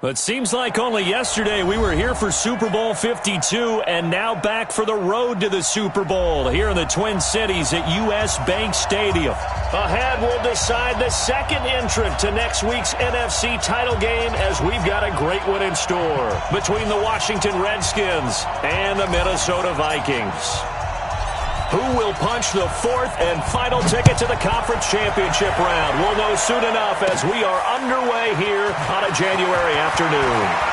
It seems like only yesterday we were here for Super Bowl 52 and now back for the road to the Super Bowl here in the Twin Cities at US Bank Stadium. Ahead, we'll decide the second entrant to next week's NFC title game as we've got a great one in store between the Washington Redskins and the Minnesota Vikings. Who will punch the fourth and final ticket to the conference championship round? We'll know soon enough as we are underway here on a January afternoon.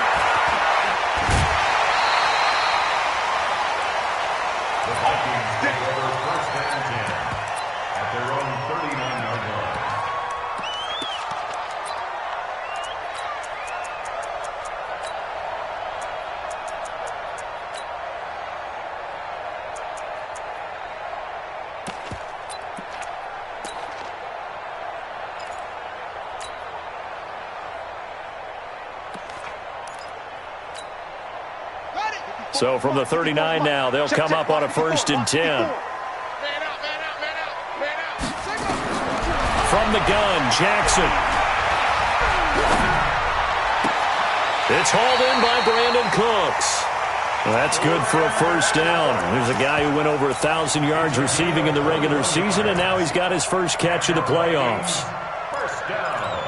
So from the 39 now, they'll come up on a 1st and 10. From the gun, Jackson. It's hauled in by Brandon Cooks. That's good for a 1st down. There's a guy who went over 1,000 yards receiving in the regular season, and now he's got his first catch of the playoffs. 1st down.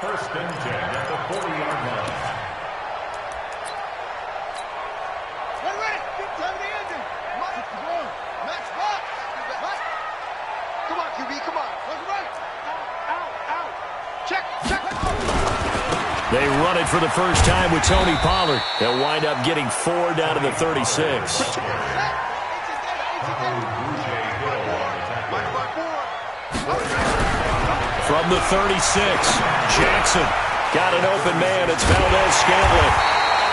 1st and 10 at the 40-yard line. They run it for the first time with Tony Pollard. They'll wind up getting 4 down to the 36. From the 36, Jackson got an open man. It's Valdez-Scantling.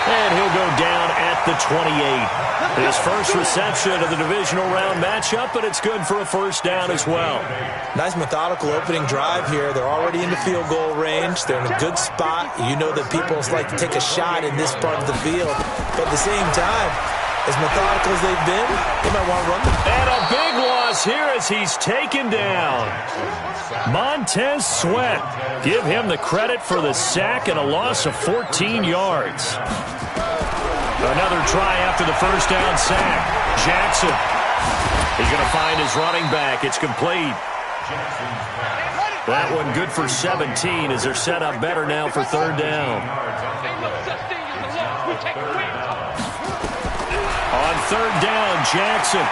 And he'll go down at the 28. His first reception of the divisional round matchup, but it's good for a 1st down as well. Nice methodical opening drive here. They're already in the field goal range. They're in a good spot. You know that people like to take a shot in this part of the field. But at the same time, as methodical as they've been, they might want to run them. And a big loss here as he's taken down. Montez Sweat. Give him the credit for the sack and a loss of 14 yards. Another try after the 1st down sack. Jackson. He's going to find his running back. It's complete. That one good for 17 as they're set up better now for 3rd down. On 3rd down, Jackson.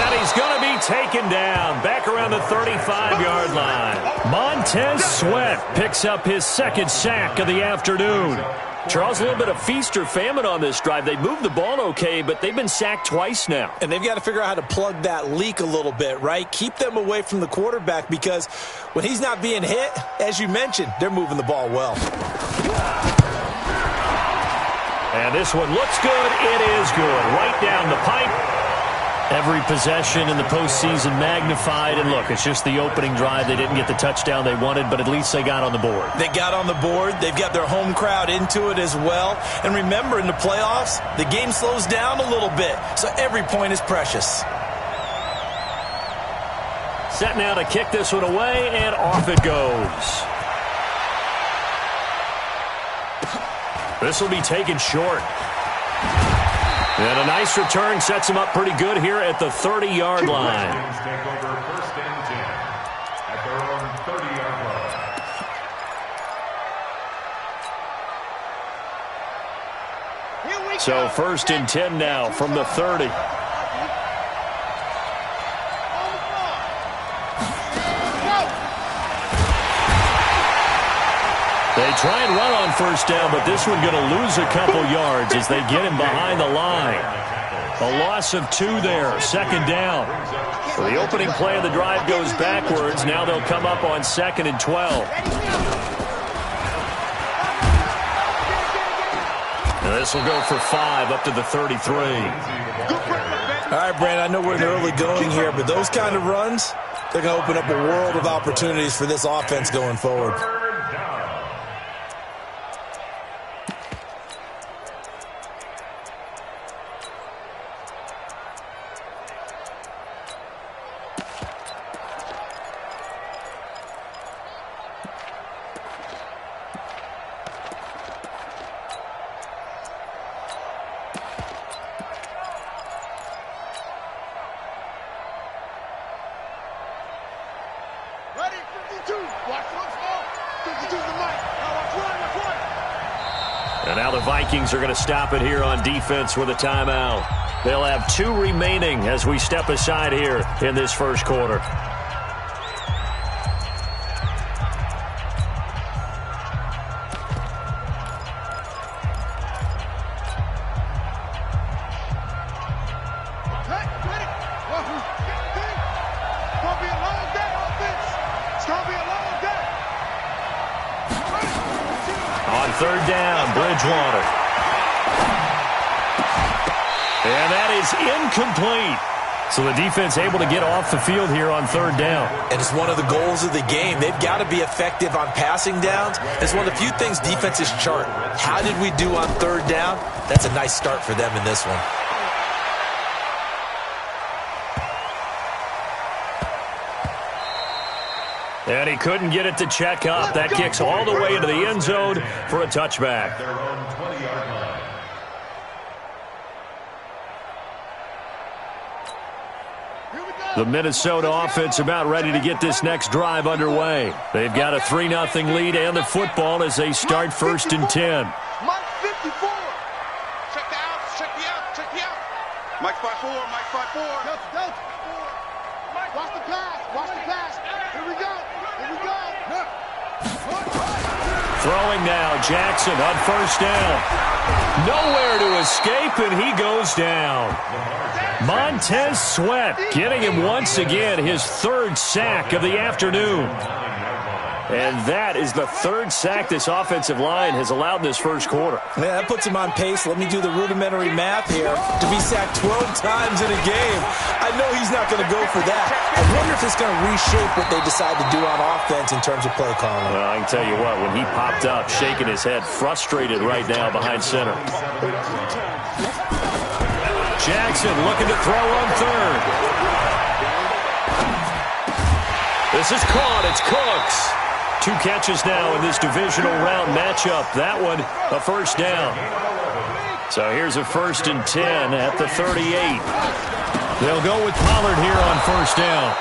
And he's going to be taken down back around the 35-yard line. Montez Sweat picks up his 2nd sack of the afternoon. Charles, a little bit of feast or famine on this drive. They moved the ball okay, but they've been sacked twice now. And they've got to figure out how to plug that leak a little bit, right? Keep them away from the quarterback because when he's not being hit, as you mentioned, they're moving the ball well. And this one looks good. It is good. Right down the pipe. Every possession in the postseason magnified. And look, it's just the opening drive. They didn't get the touchdown they wanted, but at least they got on the board. They got on the board. They've got their home crowd into it as well. And remember, in the playoffs, the game slows down a little bit. So every point is precious. Set now to kick this one away, and off it goes. This will be taken short. And a nice return sets him up pretty good here at the 30-yard line. Take over 1st and 10 at their own 30-yard line. So 1st and 10 now from the 30. They try and run on 1st down, but this one going to lose a couple yards as they get him behind the line. A loss of 2 there, 2nd down. So the opening play of the drive goes backwards. Now they'll come up on 2nd and 12. And this will go for 5 up to the 33. All right, Brand, I know we're in the early going here, but those kind of runs, they're going to open up a world of opportunities for this offense going forward. And now the Vikings are going to stop it here on defense with a timeout. They'll have 2 remaining as we step aside here in this first quarter. Third down, Bridgewater. And that is incomplete. So the defense able to get off the field here on third down. And it's one of the goals of the game. They've got to be effective on passing downs. It's one of the few things defenses chart. How did we do on third down? That's a nice start for them in this one. And he couldn't get it to check up. That kicks all the way into the end zone for a touchback. Their own 20-yard line. The Minnesota offense about ready to get this next drive underway. They've got a 3-0 lead and the football as they start 1st and 10. Mike 54. Check the out, check the out, check the out. Mike 54, Mike 54. Delta. Mike, watch the pass, Here we go. Throwing now, Jackson on first down. Nowhere to escape, and he goes down. Montez Sweat getting him once again his 3rd sack of the afternoon. And that is the 3rd sack this offensive line has allowed in this first quarter. Yeah, that puts him on pace. Let me do the rudimentary math here. To be sacked 12 times in a game, I know he's not going to go for that. I wonder if it's going to reshape what they decide to do on offense in terms of play calling. Well, I can tell you what, when he popped up, shaking his head, frustrated right now behind center. Jackson looking to throw on third. This is caught. It's Cooks. 2 catches now in this divisional round matchup. That one, a first down. So here's a 1st and 10 at the 38. They'll go with Pollard here on first down.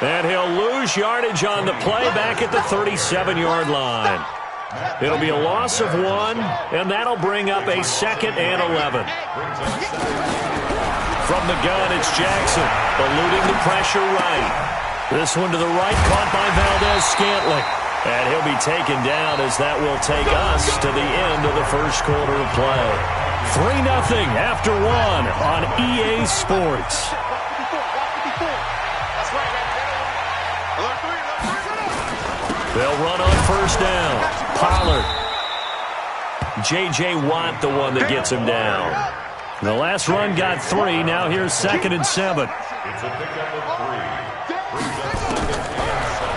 And he'll lose yardage on the play back at the 37-yard line. It'll be a loss of 1, and that'll bring up a 2nd and 11. From the gun, it's Jackson, eluding the pressure right. This one to the right, caught by Valdez-Scantling. And he'll be taken down as that will take us to the end of the first quarter of play. 3-0 after 1 on EA Sports. They'll run on first down. Pollard. J.J. Watt, the one that gets him down. The last run got 3. Now here's 2nd and 7. It's a pickup of 3.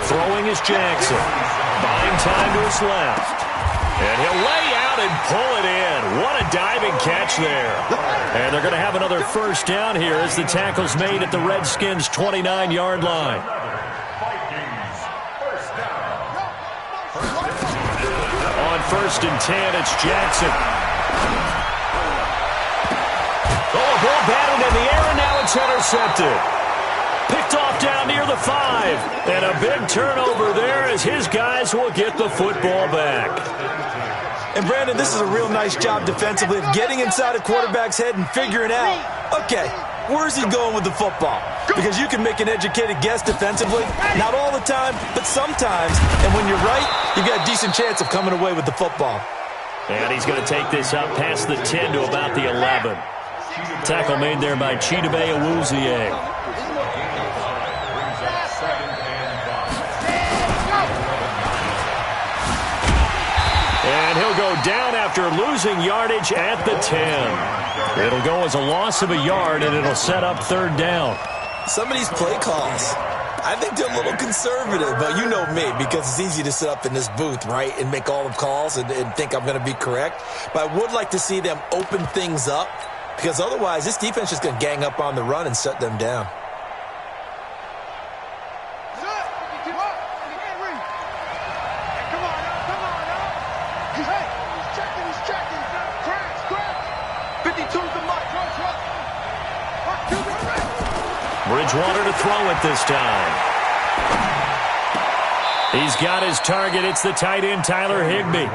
Throwing is Jackson. Buying time to his left. And he'll lay out and pull it in. What a diving catch there. And they're going to have another first down here as the tackle's made at the Redskins' 29-yard line. On 1st and 10, it's Jackson. Oh, a ball batted in the air, and now it's intercepted. Picked off down near the 5. And a big turnover there as his guys will get the football back. And, Brandon, this is a real nice job defensively of getting inside a quarterback's head and figuring out, okay, where's he going with the football? Because you can make an educated guess defensively. Not all the time, but sometimes. And when you're right, you've got a decent chance of coming away with the football. And he's going to take this up past the 10 to about the 11. Tackle made there by Chidobe Awuzie. And he'll go down after losing yardage at the 10. It'll go as a loss of a yard, and it'll set up third down. Some of these play calls, I think they're a little conservative, but you know me, because it's easy to sit up in this booth, right, and make all the calls and think I'm going to be correct. But I would like to see them open things up, because otherwise this defense is going to gang up on the run and shut them down. Bridgewater to throw it this time. He's got his target. It's the tight end, Tyler Higbee.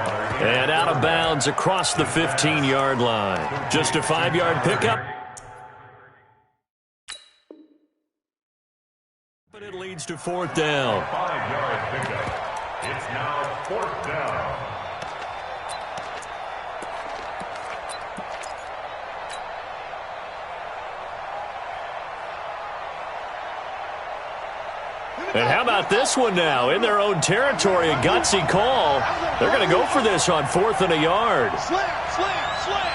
And out of bounds across the 15-yard line. Just a 5-yard pickup. But it leads to 4th down. 5-yard pickup. It's now 4th down. And how about this one now? In their own territory, a gutsy call. They're going to go for this on 4th and a yard. Slam, slam, slam.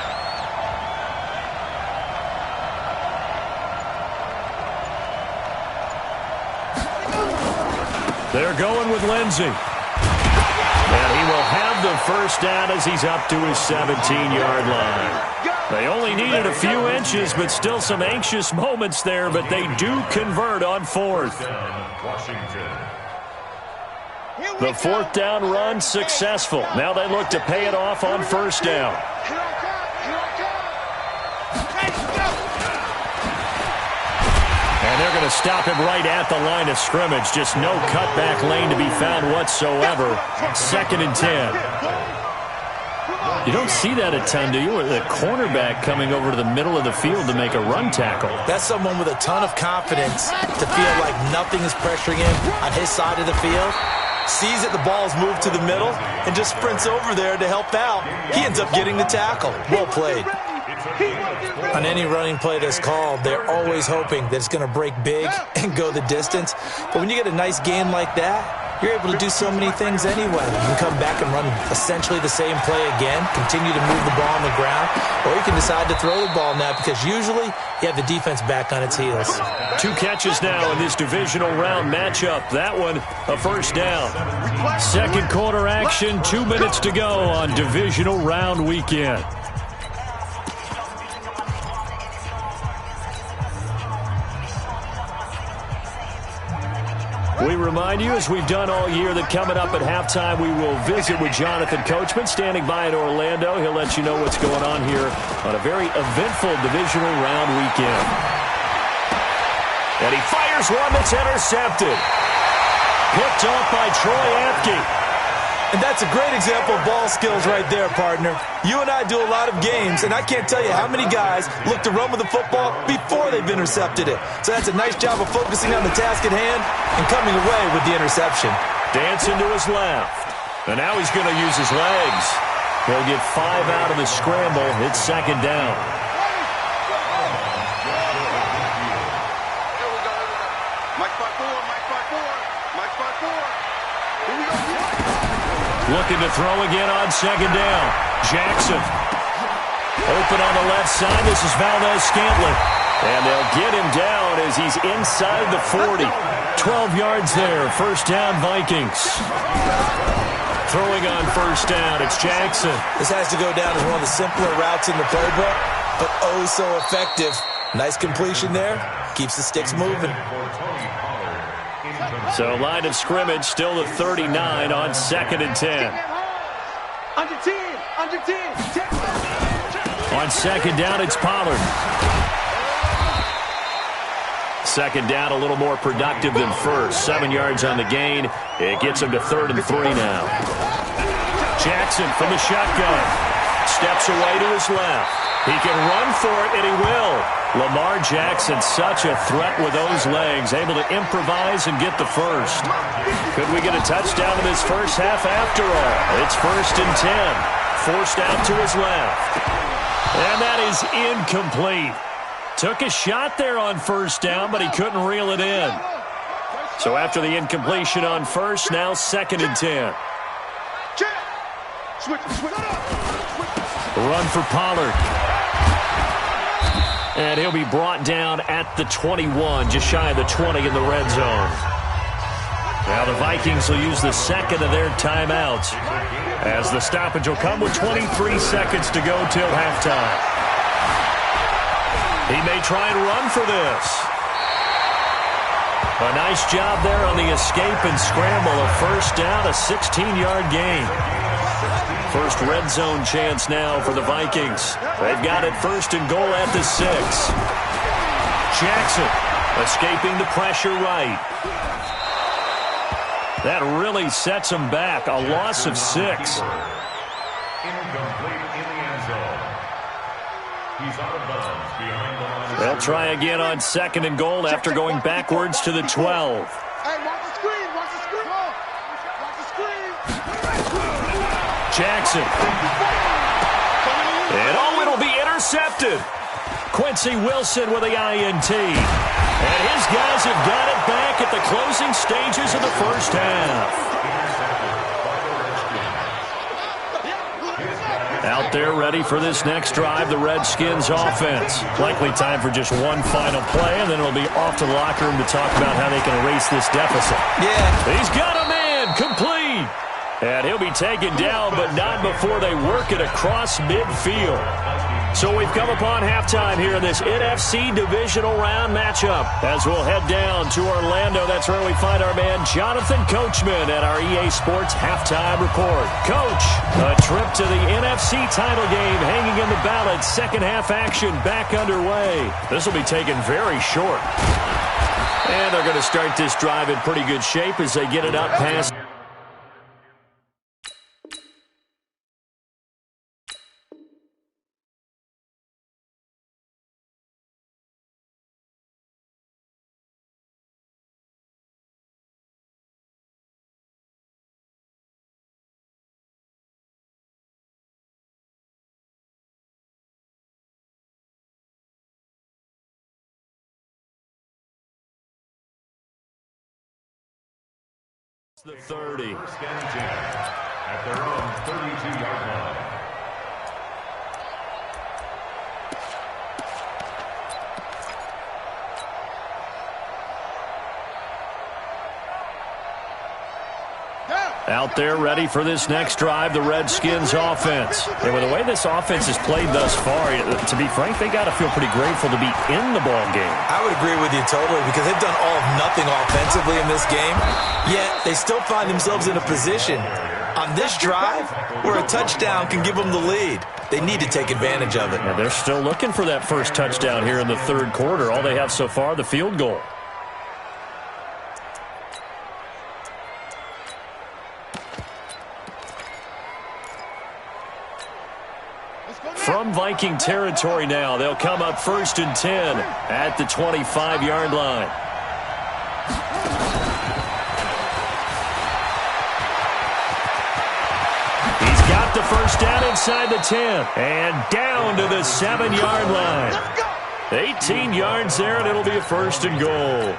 They're going with Lindsey. And he will have the first down as he's up to his 17-yard line. They only needed a few inches, but still some anxious moments there, but they do convert on 4th. The 4th down run successful. Now they look to pay it off on 1st down. And they're going to stop him right at the line of scrimmage. Just no cutback lane to be found whatsoever. 2nd and 10. You don't see that a ton, do you? Or the cornerback coming over to the middle of the field to make a run tackle. That's someone with a ton of confidence to feel like nothing is pressuring him on his side of the field. Sees that the ball's moved to the middle and just sprints over there to help out. He ends up getting the tackle. Well played. On any running play that's called, they're always hoping that it's going to break big and go the distance. But when you get a nice gain like that, you're able to do so many things anyway. You can come back and run essentially the same play again, continue to move the ball on the ground, or you can decide to throw the ball now because usually you have the defense back on its heels. 2 catches now in this divisional round matchup. That one, a first down. 2nd quarter action, 2 minutes to go on divisional round weekend. We remind you, as we've done all year, that coming up at halftime, we will visit with Jonathan Coachman, standing by in Orlando. He'll let you know what's going on here on a very eventful divisional round weekend. And he fires one that's intercepted. Picked off by Troy Apke. And that's a great example of ball skills right there, partner. You and I do a lot of games, and I can't tell you how many guys look to run with the football before they've intercepted it. So that's a nice job of focusing on the task at hand and coming away with the interception. Dancing to his left. And now he's going to use his legs. He'll get 5 out of the scramble. It's 2nd down. Looking to throw again on 2nd down. Jackson. Open on the left side. This is Valdez-Scantling. And they'll get him down as he's inside the 40. 12 yards there. First down, Vikings. Throwing on first down, it's Jackson. This has to go down as one of the simpler routes in the playbook, but oh so effective. Nice completion there. Keeps the sticks moving. So line of scrimmage still the 39 on 2nd and 10. Under 10, under 10. On 2nd down, it's Pollard. 2nd down, a little more productive than first. 7 yards on the gain. It gets him to 3rd and 3 now. Jackson from the shotgun. Steps away to his left. He can run for it, and he will. Lamar Jackson, such a threat with those legs, able to improvise and get the first. Could we get a touchdown in this first half after all? It's 1st and 10. Forced out to his left. And that is incomplete. Took a shot there on first down, but he couldn't reel it in. So after the incompletion on first, now 2nd and 10. Run for Pollard. And he'll be brought down at the 21, just shy of the 20 in the red zone. Now the Vikings will use the 2nd of their timeouts, as the stoppage will come with 23 seconds to go till halftime. He may try and run for this. A nice job there on the escape and scramble. A first down, a 16-yard gain. First red zone chance now for the Vikings. They've got it 1st and goal at the 6. Jackson escaping the pressure right. That really sets them back. A loss of 6. Incomplete in the end zone. He's out of bounds behind the line. They'll try again on 2nd and goal after going backwards to the 12. Hey, watch the screen. Watch the screen. Watch the screen. Jackson. And it'll be intercepted. Quincy Wilson with the INT. And his guys have got it back at the closing stages of the first half. Out there ready for this next drive, the Redskins offense. Likely time for just one final play, and then it'll be off to the locker room to talk about how they can erase this deficit. Yeah. He's got a man, complete. And he'll be taken down, but not before they work it across midfield. So we've come upon halftime here in this NFC divisional round matchup. As we'll head down to Orlando, that's where we find our man Jonathan Coachman at our EA Sports Halftime Report. Coach, a trip to the NFC title game hanging in the balance. Second half action back underway. This will be taken very short. And they're going to start this drive in pretty good shape as they get it up past. The 30. First and 10 at their own 32-yard line. Out there ready for this next drive, the Redskins offense. And with the way this offense has played thus far, to be frank, they got to feel pretty grateful to be in the ball game. I would agree with you totally because they've done all of nothing offensively in this game, yet they still find themselves in a position on this drive where a touchdown can give them the lead. They need to take advantage of it. And they're still looking for that first touchdown here in the third quarter. All they have so far, the field goal. From Viking territory now, they'll come up 1st and 10 at the 25-yard line. He's got the first down inside the 10 and down to the 7-yard line. 18 yards there, and it'll be a 1st and goal.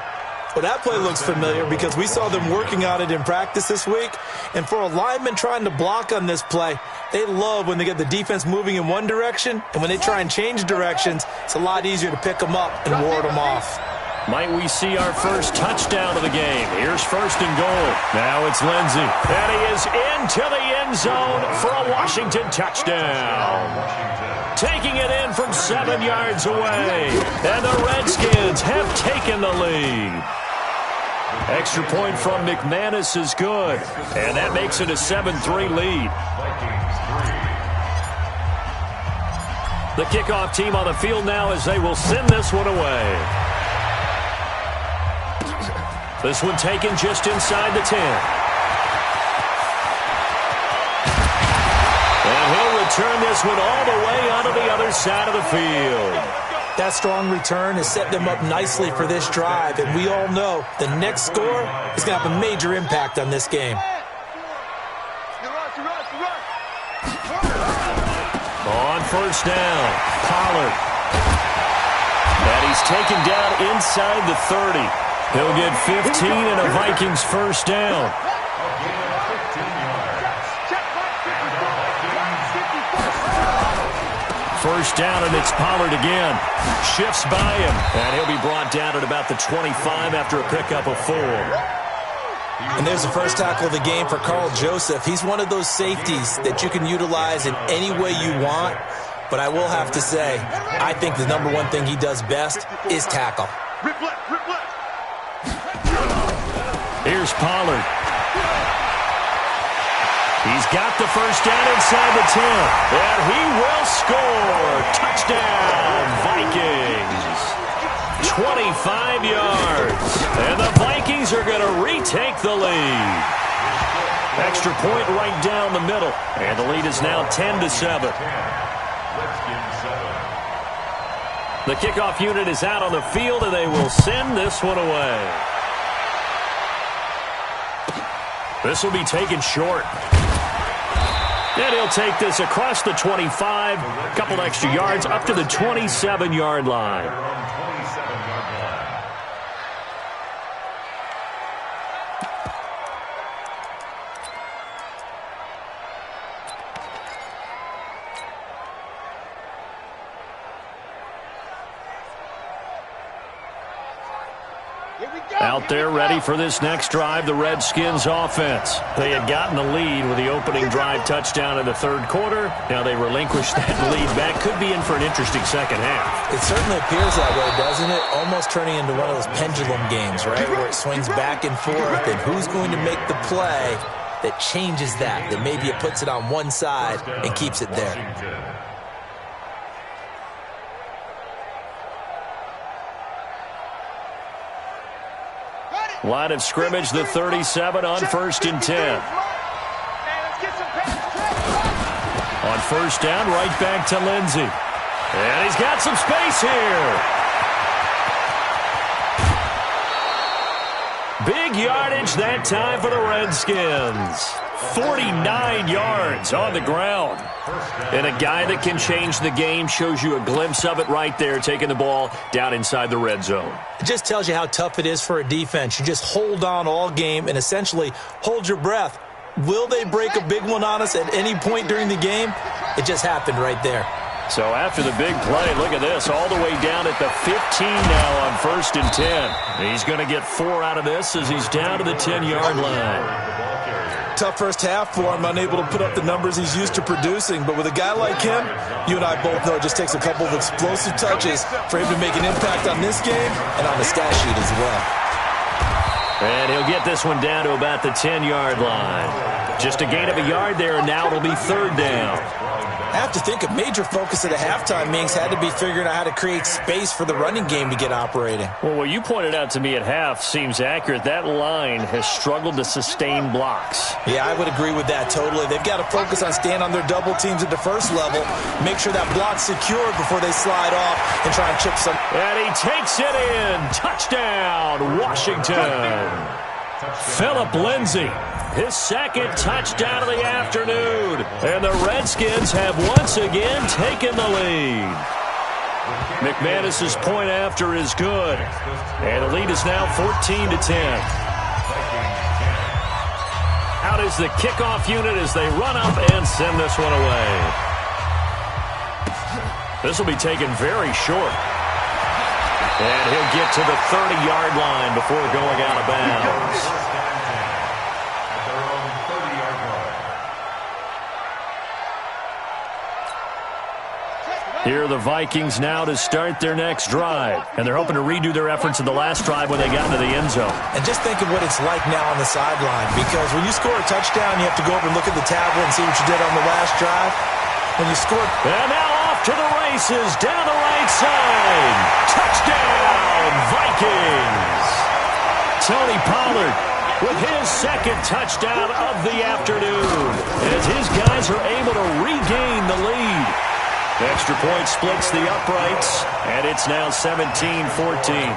Well, that play looks familiar because we saw them working on it in practice this week. And for a lineman trying to block on this play, they love when they get the defense moving in one direction. And when they try and change directions, it's a lot easier to pick them up and ward them off. Might we see our first touchdown of the game? Here's 1st and goal. Now it's Lindsey. And he is into the end zone for a Washington touchdown. Taking it in from 7 yards away. And the Redskins have taken the lead. Extra point from McManus is good. And that makes it a 7-3 lead. The kickoff team on the field now as they will send this one away. This one taken just inside the 10. And he'll return this one all the way onto the other side of the field. That strong return has set them up nicely for this drive, and we all know the next score is going to have a major impact on this game. On 1st down, Pollard. And he's taken down inside the 30. He'll get 15 and a Vikings 1st down. First down, and it's Pollard again. Shifts by him, and he'll be brought down at about the 25 after a pickup of 4. And there's the first tackle of the game for Carl Joseph. He's one of those safeties that you can utilize in any way you want. But I will have to say, I think the number one thing he does best is tackle. Here's Pollard. He's got the first down inside the 10. And he will score. Touchdown, Vikings. 25 yards. And the Vikings are going to retake the lead. Extra point right down the middle. And the lead is now 10-7. The kickoff unit is out on the field, and they will send this one away. This will be taken short. And he'll take this across the 25, a couple extra yards, up to the 27-yard line. Out there ready for this next drive, the Redskins offense. They had gotten the lead with the opening drive touchdown in the third quarter. Now they relinquished that lead back. Could be in for an interesting second half. It certainly appears that way, doesn't it? Almost turning into one of those pendulum games, right? Where it swings back and forth, and who's going to make the play that changes that maybe it puts it on one side and keeps it there. Line of scrimmage, the 37 on 1st and 10. On first down, right back to Lindsey. And he's got some space here. Big yardage that time for the Redskins. 49 yards on the ground. And a guy that can change the game, shows you a glimpse of it right there, taking the ball down inside the red zone. It just tells you how tough it is for a defense. You just hold on all game and essentially hold your breath. Will they break a big one on us at any point during the game? It just happened right there. So after the big play, look at this, all the way down at the 15 now on 1st and 10. He's going to get 4 out of this as he's down to the 10-yard line. Tough first half for him, unable to put up the numbers he's used to producing. But with a guy like him, you and I both know it just takes a couple of explosive touches for him to make an impact on this game and on the stat sheet as well. And he'll get this one down to about the 10-yard line. Just a gain of a yard there, and now it'll be 3rd down. I have to think a major focus of the halftime meetings had to be figuring out how to create space for the running game to get operating. Well, what you pointed out to me at half seems accurate. That line has struggled to sustain blocks. Yeah, I would agree with that totally. They've got to focus on staying on their double teams at the first level, make sure that block's secured before they slide off and try and chip some. And he takes it in. Touchdown, Washington. Philip Lindsay. His second touchdown of the afternoon. And the Redskins have once again taken the lead. McManus's point after is good. And the lead is now 14-10. Out is the kickoff unit as they run up and send this one away. This will be taken very short. And he'll get to the 30-yard line before going out of bounds. Here are the Vikings now to start their next drive. And they're hoping to redo their efforts in the last drive when they got into the end zone. And just think of what it's like now on the sideline. Because when you score a touchdown, you have to go over and look at the tablet and see what you did on the last drive. When you scored. And now off to the races down the right side. Touchdown, Vikings. Tony Pollard with his second touchdown of the afternoon as his guys are able to regain the lead. Extra point splits the uprights, and it's now 17-14. 17,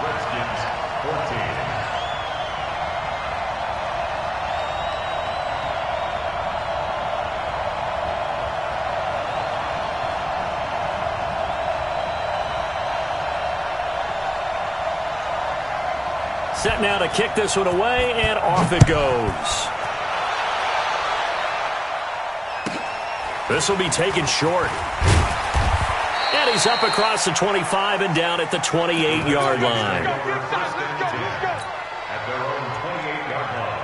Redskins 14. Set now to kick this one away, and off it goes. This will be taken short. And he's up across the 25 and down at the 28-yard line. At their own 28-yard line.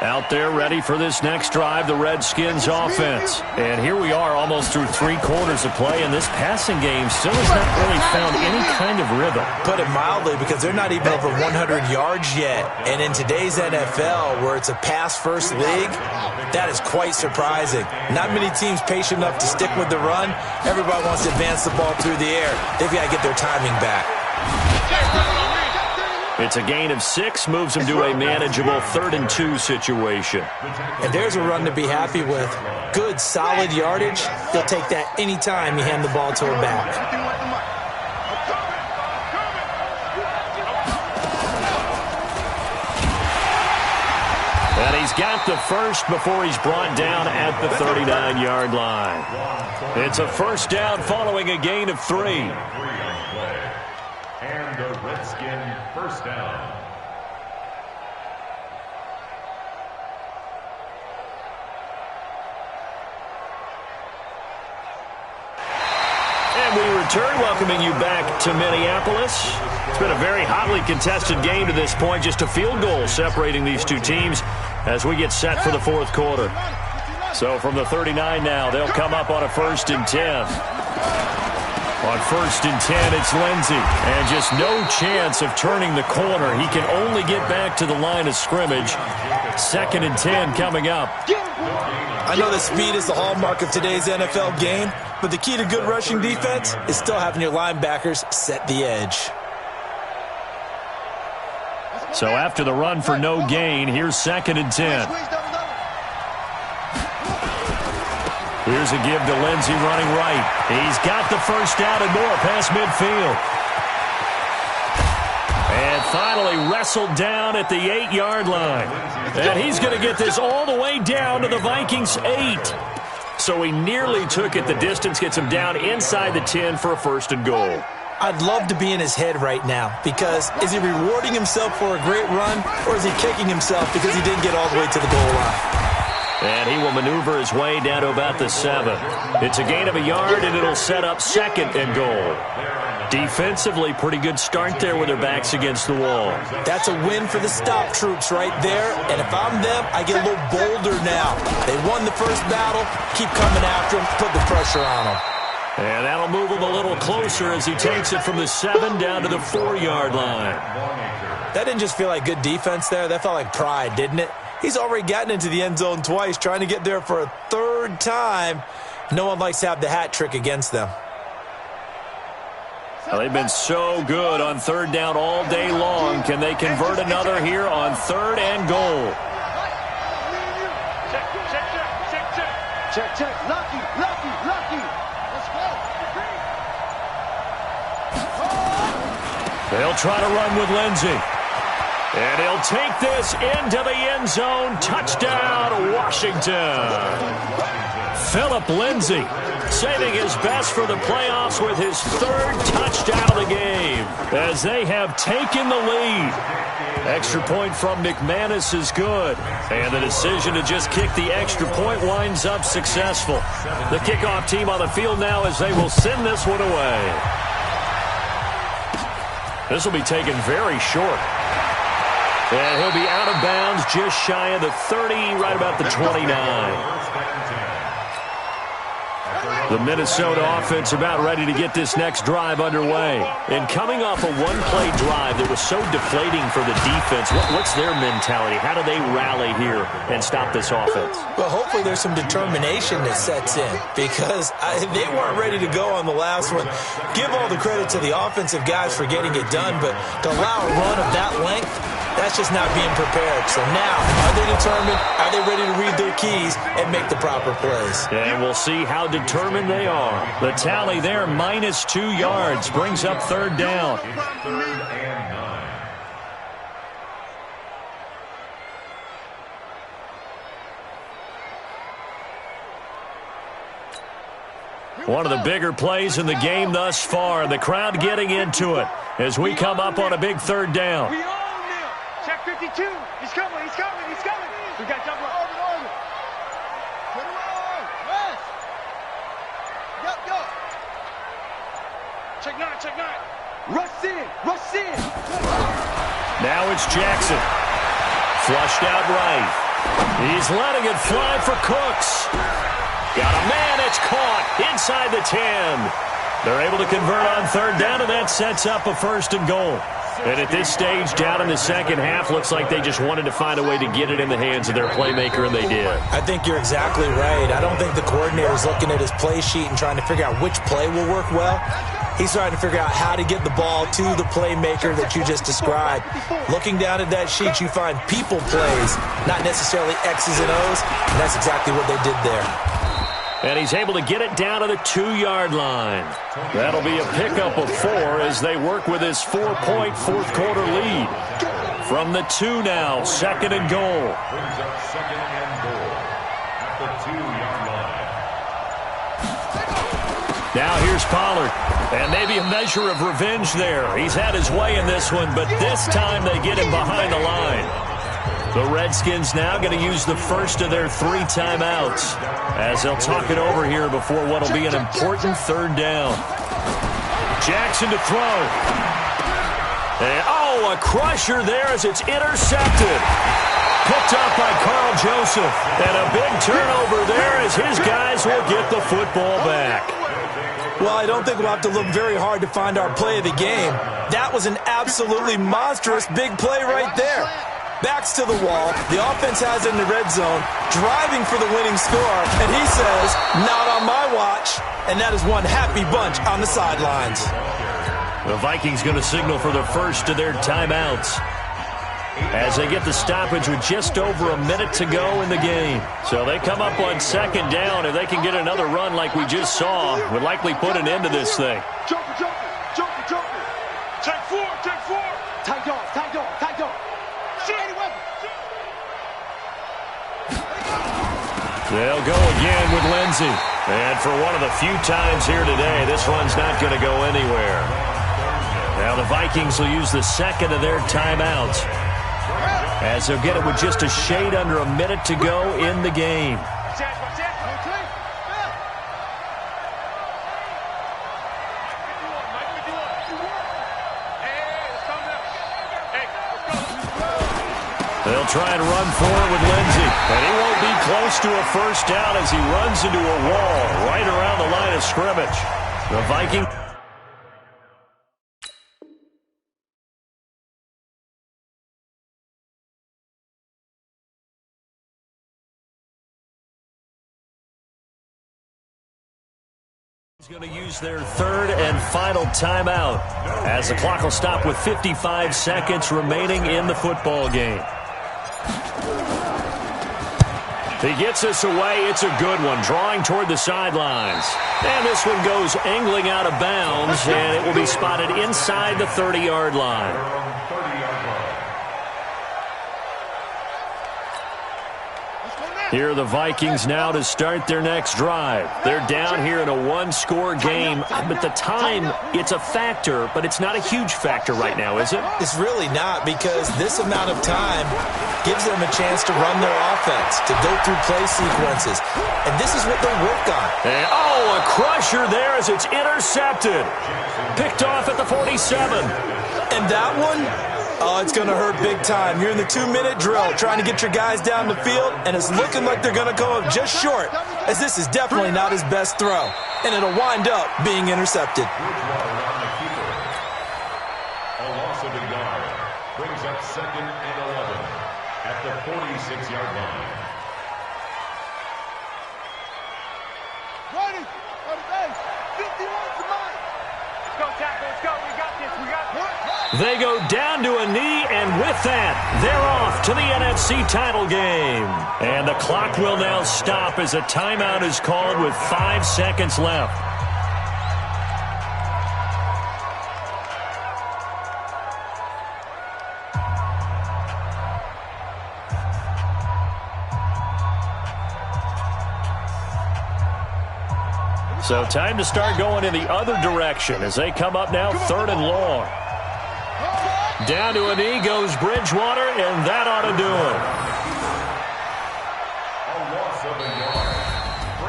Out there ready for this next drive, the Redskins offense. And here we are almost through 3 quarters of play, and this passing game still has not really found any kind of rhythm. Put it mildly, because they're not even over 100 yards yet. And in today's NFL, where it's a pass-first league, that is quite surprising. Not many teams patient enough to stick with the run. Everybody wants to advance the ball through the air. They've got to get their timing back. It's a gain of 6, moves them to a manageable 3rd and 2 situation. And there's a run to be happy with. Good, solid yardage. You'll take that any time you hand the ball to a back. And he's got the first before he's brought down at the 39-yard line. It's a first down following a gain of 3. And the Redskin first down. And we return, welcoming you back to Minneapolis. It's been a very hotly contested game to this point. Just a field goal separating these two teams as we get set for the 4th quarter. So from the 39 now, they'll come up on a 1st and 10. On 1st and 10, it's Lindsey. And just no chance of turning the corner. He can only get back to the line of scrimmage. 2nd and 10 coming up. I know that speed is the hallmark of today's NFL game, but the key to good rushing defense is still having your linebackers set the edge. So after the run for no gain, here's 2nd and 10. Here's a give to Lindsey running right. He's got the first down and more past midfield. And finally wrestled down at the 8-yard line. And he's going to get this all the way down to the Vikings' 8. So he nearly took it the distance, gets him down inside the 10 for a 1st and goal. I'd love to be in his head right now, because is he rewarding himself for a great run, or is he kicking himself because he didn't get all the way to the goal line? And he will maneuver his way down to about the 7. It's a gain of a yard, and it'll set up 2nd and goal. Defensively, pretty good start there with their backs against the wall. That's a win for the stop troops right there. And if I'm them, I get a little bolder now. They won the first battle. Keep coming after them. Put the pressure on them. And that'll move him a little closer as he takes it from the 7 down to the 4-yard line. That didn't just feel like good defense there. That felt like pride, didn't it? He's already gotten into the end zone twice, trying to get there for a 3rd time. No one likes to have the hat trick against them. Well, they've been so good on 3rd down all day long. Can they convert another here on 3rd and goal? Check. Lucky. Let's go. They'll try to run with Lindsey. And he'll take this into the end zone. Touchdown, Washington. Philip Lindsey saving his best for the playoffs with his 3rd touchdown of the game as they have taken the lead. Extra point from McManus is good. And the decision to just kick the extra point winds up successful. The kickoff team on the field now as they will send this one away. This will be taken very short. And he'll be out of bounds just shy of the 30, right about the 29. The Minnesota offense about ready to get this next drive underway. And coming off a one-play drive that was so deflating for the defense, what's their mentality? How do they rally here and stop this offense? Well, hopefully there's some determination that sets in, because they weren't ready to go on the last one. Give all the credit to the offensive guys for getting it done, but to allow a run of that length, that's just not being prepared. So now, are they determined? Are they ready to read their keys and make the proper plays? And we'll see how determined they are. The tally there, minus 2 yards, brings up 3rd down. One of the bigger plays in the game thus far, and the crowd getting into it as we come up on a big 3rd down. Check 52. He's coming. We got double over. Get him on. West. Go. Check 9. Rush in. Now it's Jackson. Flushed out right. He's letting it fly for Cooks. Got a man, it's caught inside the 10. They're able to convert on third down, and that sets up a 1st and goal. And at this stage, down in the second half, looks like they just wanted to find a way to get it in the hands of their playmaker, and they did. I think you're exactly right. I don't think the coordinator's looking at his play sheet and trying to figure out which play will work well. He's trying to figure out how to get the ball to the playmaker that you just described. Looking down at that sheet, you find people plays, not necessarily X's and O's, and that's exactly what they did there. And he's able to get it down to the 2-yard line. That'll be a pickup of 4 as they work with his 4-point fourth-quarter lead. From the 2 now, 2nd and goal. Brings up 2nd and goal at the 2-yard line. Now here's Pollard. And maybe a measure of revenge there. He's had his way in this one, but this time they get him behind the line. The Redskins now going to use the first of their 3 timeouts as they'll talk it over here before what will be an important 3rd down. Jackson to throw. And, a crusher there as it's intercepted. Picked up by Carl Joseph. And a big turnover there as his guys will get the football back. Well, I don't think we'll have to look very hard to find our play of the game. That was an absolutely monstrous big play right there. Backs to the wall. The offense has it in the red zone, driving for the winning score, and he says, not on my watch. And that is one happy bunch on the sidelines. The Vikings going to signal for the first of their timeouts as they get the stoppage with just over a minute to go in the game. So they come up on 2nd down. If they can get another run like we just saw, would likely put an end to this thing. Jumper. Take 4. Tight dog. They'll go again with Lindsey. And for one of the few times here today, this one's not going to go anywhere. Now the Vikings will use the 2nd of their timeouts as they'll get it with just a shade under a minute to go in the game. They'll try and run forward with Lindsey. And he won't be close to a 1st down as he runs into a wall right around the line of scrimmage. The Vikings. He's going to use their 3rd and final timeout as the clock will stop with 55 seconds remaining in the football game. He gets us away. It's a good one, drawing toward the sidelines. And this one goes angling out of bounds, and it will be spotted inside the 30-yard line. Here are the Vikings now to start their next drive. They're down here in a 1-score game, but the time, it's a factor, but it's not a huge factor right now, is it? It's really not, because this amount of time gives them a chance to run their offense, to go through play sequences, and this is what they'll work on. And, a crusher there as it's intercepted. Picked off at the 47. And that one, it's going to hurt big time. You're in the 2-minute drill trying to get your guys down the field, and it's looking like they're going to come up just short, as this is definitely not his best throw, and it'll wind up being intercepted. A loss of a yard brings up 2nd and 11 at the 46-yard line. Ready, 51 to mine. Let's go, tackle, let's go. We got this. They go down to a knee, and with that, they're off to the NFC title game. And the clock will now stop as a timeout is called with 5 seconds left. So time to start going in the other direction as they come up now 3rd and long. Down to a knee goes Bridgewater, and that ought to do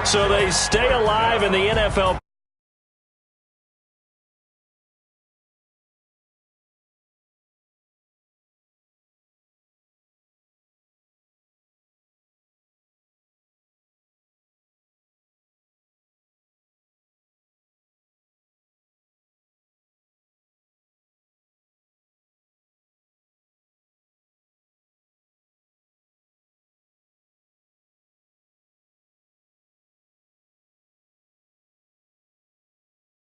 it. So they stay alive in the NFL.